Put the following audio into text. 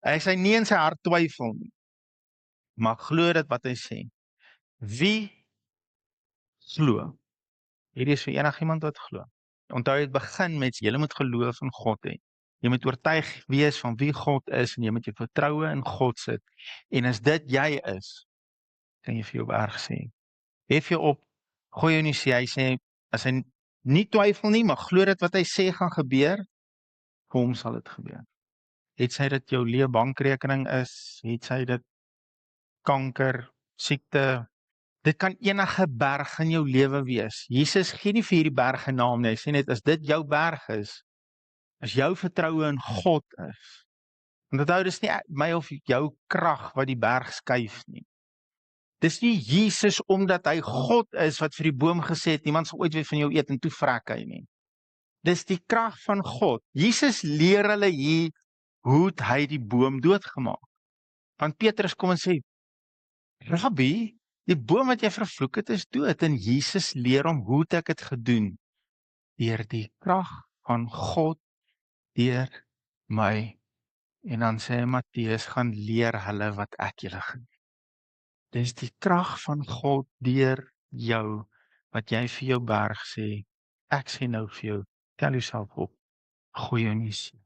Hy sê nie in sy hart twyfel nie, maar glo dit wat hy sê. Wie glo? Hierdie is vir enigiemand wat glo. Onthou dit begin met, jy moet geloof in God hê. Jy moet oortuig wees van wie God is en jy moet jou vertroue in God sit. En as dit jy is, kan jy vir jou berg sê, hef jou op, gooi jou in die see. Hy sê, as hy nie twyfel nie, maar glo dit wat hy sê gaan gebeur, vir hom sal dit gebeur. Het sy dit jou leë bankrekening is, het sy dit kanker, siekte, dit kan enige berg in jou lewe wees. Jesus gee nie vir hierdie berg 'n naam nie. Hy sê net, as dit jou berg is, as jou vertroue in God is. En onthou, dis nie my of jou krag wat die berg skuif nie. Dis nie Jesus omdat hy God is wat vir die boom gesê het, niemand sal ooit weer van jou eet en toe vrek hy nie. Dis die krag van God. Jesus leer hulle hier hoe het hy die boom doodgemaak. Want Petrus kom en sê, Rabbi, die boom wat jy vervloek het is dood, en Jesus leer hom hoe het ek het gedoen, deur die krag van God, deur my. En dan sê Matteus, gaan leer hulle wat ek julle gedoen. Dis die krag van God deur jou, wat jy vir jou berg sê, ek sê nou vir jou, tel jouself op, gooi jou in die see.